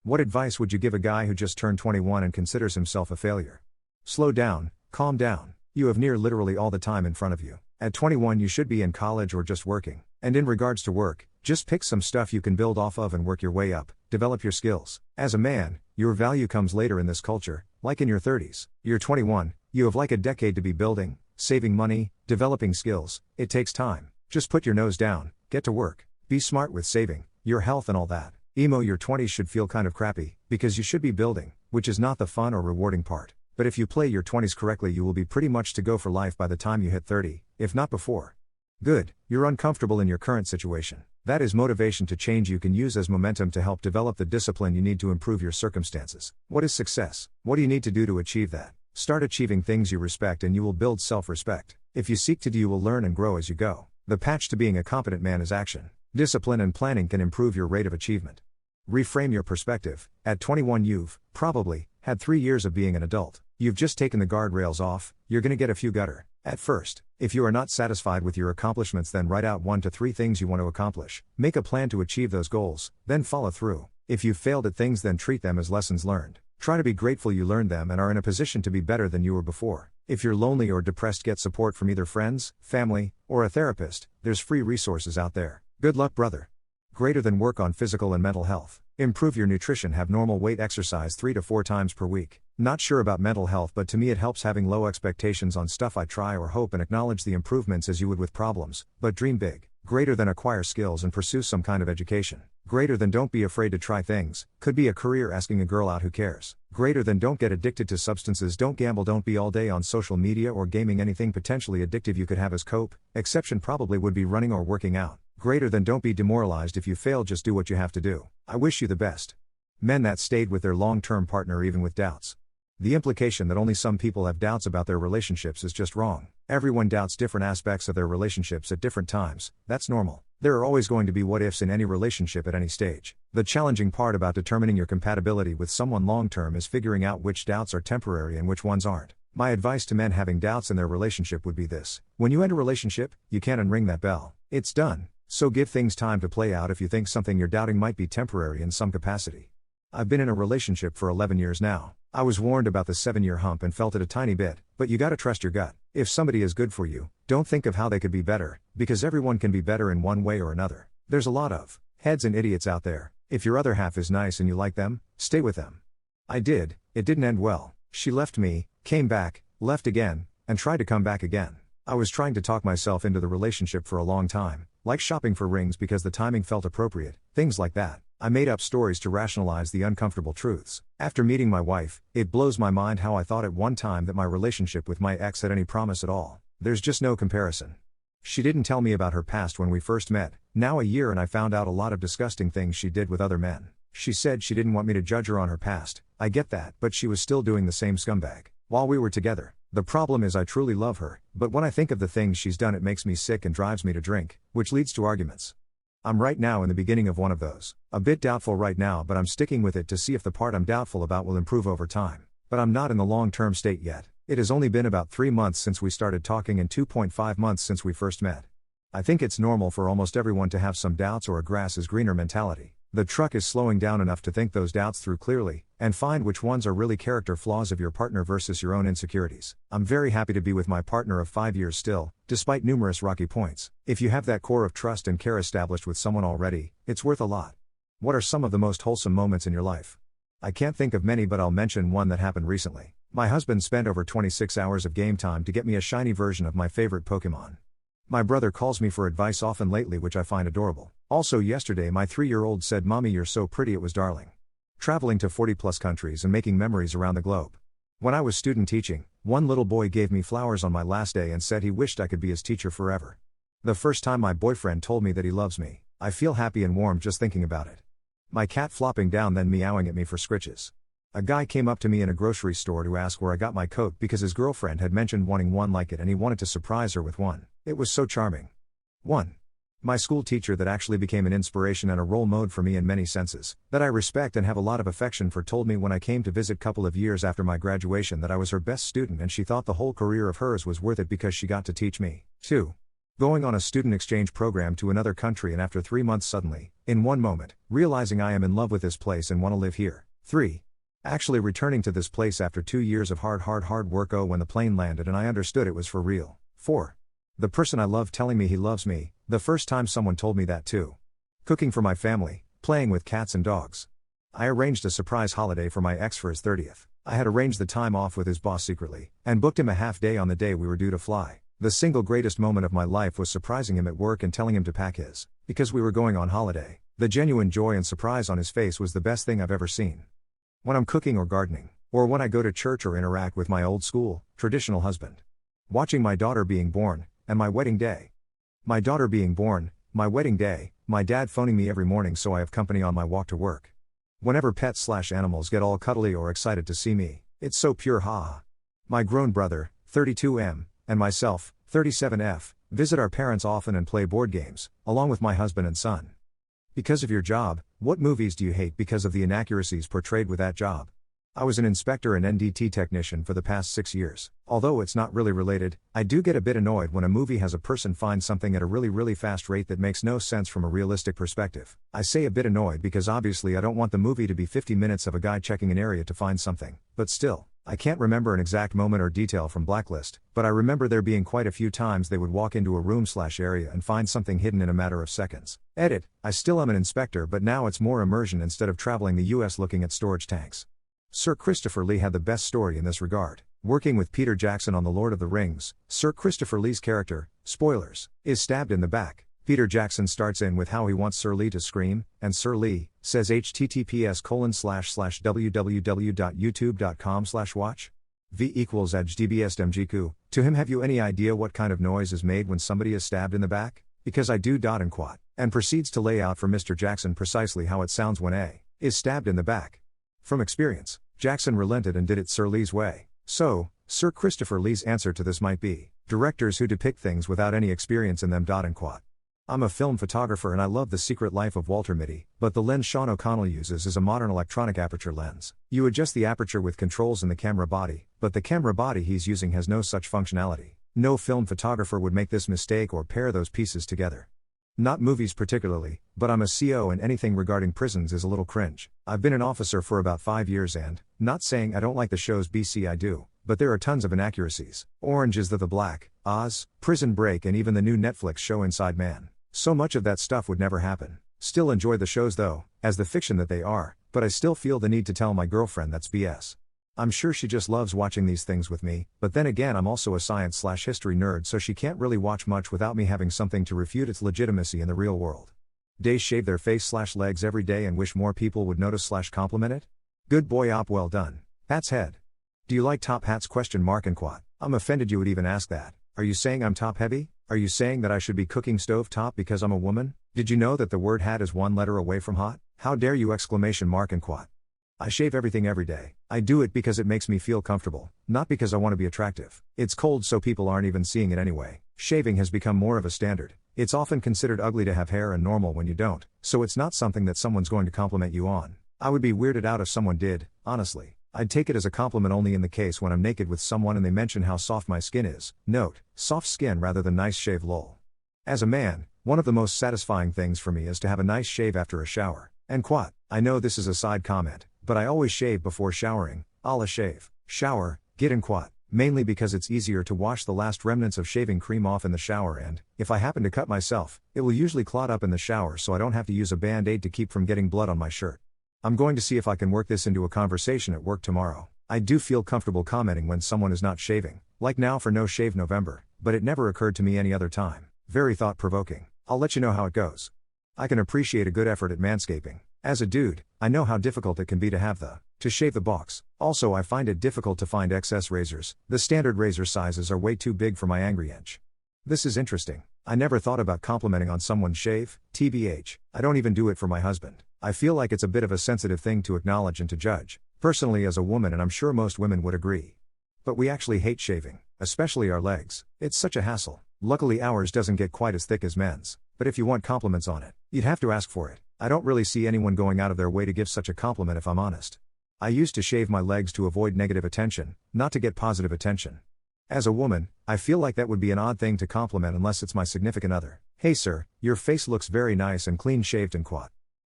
What advice would you give a guy who just turned 21 and considers himself a failure? Slow down, calm down. You have near literally all the time in front of you. At 21 you should be in college or just working. And in regards to work, just pick some stuff you can build off of and work your way up, develop your skills. As a man, your value comes later in this culture, like in your 30s. You're 21, you have like a decade to be building, saving money, developing skills. It takes time. Just put your nose down, get to work, be smart with saving, your health and all that. Your 20s should feel kind of crappy, because you should be building, which is not the fun or rewarding part. But if you play your 20s correctly you will be pretty much to go for life by the time you hit 30, if not before. Good, you're uncomfortable in your current situation. That is motivation to change you can use as momentum to help develop the discipline you need to improve your circumstances. What is success? What do you need to do to achieve that? Start achieving things you respect and you will build self-respect. If you seek to do, you will learn and grow as you go. The patch to being a competent man is action. Discipline and planning can improve your rate of achievement. Reframe your perspective. At 21 you've, probably, had 3 years of being an adult. You've just taken the guardrails off, you're gonna get a few gutter. At first, if you are not satisfied with your accomplishments then write out 1 to 3 things you want to accomplish. Make a plan to achieve those goals, then follow through. If you've failed at things then treat them as lessons learned. Try to be grateful you learned them and are in a position to be better than you were before. If you're lonely or depressed, get support from either friends, family, or a therapist. There's free resources out there. Good luck, brother. Greater than work on physical and mental health. Improve your nutrition, have normal weight, exercise 3 to 4 times per week. Not sure about mental health, but to me it helps having low expectations on stuff I try or hope and acknowledge the improvements as you would with problems, but dream big. Greater than acquire skills and pursue some kind of education. Greater than don't be afraid to try things, could be a career, asking a girl out, who cares. Greater than don't get addicted to substances, don't gamble, don't be all day on social media or gaming, anything potentially addictive you could have as cope. Exception probably would be running or working out. Greater than don't be demoralized if you fail, just do what you have to do. I wish you the best. Men that stayed with their long-term partner even with doubts. The implication that only some people have doubts about their relationships is just wrong. Everyone doubts different aspects of their relationships at different times. That's normal. There are always going to be what ifs in any relationship at any stage. The challenging part about determining your compatibility with someone long-term is figuring out which doubts are temporary and which ones aren't. My advice to men having doubts in their relationship would be this: when you end a relationship, you can't unring that bell. It's done. So give things time to play out if you think something you're doubting might be temporary in some capacity. I've been in a relationship for 11 years now. I was warned about the 7-year hump and felt it a tiny bit, but you gotta trust your gut. If somebody is good for you, don't think of how they could be better, because everyone can be better in one way or another. There's a lot of heads and idiots out there. If your other half is nice and you like them, stay with them. I did. It didn't end well. She left me, came back, left again, and tried to come back again. I was trying to talk myself into the relationship for a long time, like shopping for rings because the timing felt appropriate, things like that. I made up stories to rationalize the uncomfortable truths. After meeting my wife, it blows my mind how I thought at one time that my relationship with my ex had any promise at all. There's just no comparison. She didn't tell me about her past when we first met, now a year, and I found out a lot of disgusting things she did with other men. She said she didn't want me to judge her on her past. I get that, but she was still doing the same scumbag while we were together. The problem is I truly love her, but when I think of the things she's done it makes me sick and drives me to drink, which leads to arguments. I'm right now in the beginning of one of those. A bit doubtful right now, but I'm sticking with it to see if the part I'm doubtful about will improve over time. But I'm not in the long-term state yet. It has only been about 3 months since we started talking and 2.5 months since we first met. I think it's normal for almost everyone to have some doubts or a grass is greener mentality. The truck is slowing down enough to think those doubts through clearly, and find which ones are really character flaws of your partner versus your own insecurities. I'm very happy to be with my partner of 5 years still, despite numerous rocky points. If you have that core of trust and care established with someone already, it's worth a lot. What are some of the most wholesome moments in your life? I can't think of many, but I'll mention one that happened recently. My husband spent over 26 hours of game time to get me a shiny version of my favorite Pokemon. My brother calls me for advice often lately, which I find adorable. Also yesterday my 3-year-old said, "Mommy, you're so pretty." It was darling. Traveling to 40+ countries and making memories around the globe. When I was student teaching, one little boy gave me flowers on my last day and said he wished I could be his teacher forever. The first time my boyfriend told me that he loves me, I feel happy and warm just thinking about it. My cat flopping down then meowing at me for scritches. A guy came up to me in a grocery store to ask where I got my coat because his girlfriend had mentioned wanting one like it and he wanted to surprise her with one. It was so charming. 1. My school teacher that actually became an inspiration and a role model for me in many senses, that I respect and have a lot of affection for, told me when I came to visit couple of years after my graduation that I was her best student and she thought the whole career of hers was worth it because she got to teach me. 2. Going on a student exchange program to another country and after 3 months suddenly, in one moment, realizing I am in love with this place and want to live here. 3. Actually returning to this place after 2 years of hard work when the plane landed and I understood it was for real. 4. The person I love telling me he loves me, the first time someone told me that too. Cooking for my family, playing with cats and dogs. I arranged a surprise holiday for my ex for his 30th. I had arranged the time off with his boss secretly, and booked him a half day on the day we were due to fly. The single greatest moment of my life was surprising him at work and telling him to pack his, because we were going on holiday. The genuine joy and surprise on his face was the best thing I've ever seen. When I'm cooking or gardening, or when I go to church or interact with my old school, traditional husband. Watching my daughter being born, and my wedding day. My daughter being born, my wedding day, my dad phoning me every morning so I have company on my walk to work. Whenever pets/animals get all cuddly or excited to see me, it's so pure haha. My grown brother, 32M, and myself, 37F, visit our parents often and play board games, along with my husband and son. Because of your job, what movies do you hate because of the inaccuracies portrayed with that job? I was an inspector and NDT technician for the past 6 years. Although it's not really related, I do get a bit annoyed when a movie has a person find something at a really fast rate that makes no sense from a realistic perspective. I say a bit annoyed because obviously I don't want the movie to be 50 minutes of a guy checking an area to find something, but still, I can't remember an exact moment or detail from Blacklist, but I remember there being quite a few times they would walk into a room/area and find something hidden in a matter of seconds. Edit, I still am an inspector but now it's more immersion instead of traveling the US looking at storage tanks. Sir Christopher Lee had the best story in this regard. Working with Peter Jackson on The Lord of the Rings, Sir Christopher Lee's character, spoilers, is stabbed in the back. Peter Jackson starts in with how he wants Sir Lee to scream, and Sir Lee says https://www.youtube.com/watch v equals @dbsdmgku. To him, have you any idea what kind of noise is made when somebody is stabbed in the back? Because I do. And quat. And proceeds to lay out for Mr. Jackson precisely how it sounds when A is stabbed in the back. From experience, Jackson relented and did it Sir Lee's way. So, Sir Christopher Lee's answer to this might be, directors who depict things without any experience in them. And quat. I'm a film photographer and I love The Secret Life of Walter Mitty, but the lens Sean O'Connell uses is a modern electronic aperture lens. You adjust the aperture with controls in the camera body, but the camera body he's using has no such functionality. No film photographer would make this mistake or pair those pieces together. Not movies particularly, but I'm a CO and anything regarding prisons is a little cringe. I've been an officer for about 5 years and, not saying I don't like the shows BC I do, but there are tons of inaccuracies. Orange is the Black, Oz, Prison Break and even the new Netflix show Inside Man. So much of that stuff would never happen. Still enjoy the shows though, as the fiction that they are, but I still feel the need to tell my girlfriend that's BS. I'm sure she just loves watching these things with me, but then again I'm also a science/history nerd so she can't really watch much without me having something to refute its legitimacy in the real world. Days shave their face/legs every day and wish more people would notice/compliment it? Good boy op, well done. Pat's head. Do you like top hats? And quat. I'm offended you would even ask that. Are you saying I'm top heavy? Are you saying that I should be cooking stove top because I'm a woman? Did you know that the word hat is one letter away from hot? How dare you! And quat. I shave everything every day. I do it because it makes me feel comfortable, not because I want to be attractive. It's cold so people aren't even seeing it anyway. Shaving has become more of a standard. It's often considered ugly to have hair and normal when you don't, so it's not something that someone's going to compliment you on. I would be weirded out if someone did, honestly. I'd take it as a compliment only in the case when I'm naked with someone and they mention how soft my skin is. Note, soft skin rather than nice shave lol. As a man, one of the most satisfying things for me is to have a nice shave after a shower. And quat. I know this is a side comment, but I always shave before showering, a la shave, shower, get and quat, mainly because it's easier to wash the last remnants of shaving cream off in the shower and, if I happen to cut myself, it will usually clot up in the shower so I don't have to use a band-aid to keep from getting blood on my shirt. I'm going to see if I can work this into a conversation at work tomorrow. I do feel comfortable commenting when someone is not shaving, like now for No Shave November, but it never occurred to me any other time. Very thought-provoking. I'll let you know how it goes. I can appreciate a good effort at manscaping. As a dude, I know how difficult it can be to shave the box. Also I find it difficult to find XS razors. The standard razor sizes are way too big for my angry inch. This is interesting. I never thought about complimenting on someone's shave, TBH. I don't even do it for my husband. I feel like it's a bit of a sensitive thing to acknowledge and to judge. Personally as a woman, and I'm sure most women would agree. But we actually hate shaving, especially our legs. It's such a hassle. Luckily ours doesn't get quite as thick as men's, but if you want compliments on it, you'd have to ask for it. I don't really see anyone going out of their way to give such a compliment if I'm honest. I used to shave my legs to avoid negative attention, not to get positive attention. As a woman, I feel like that would be an odd thing to compliment unless it's my significant other. Hey sir, your face looks very nice and clean shaved and quat.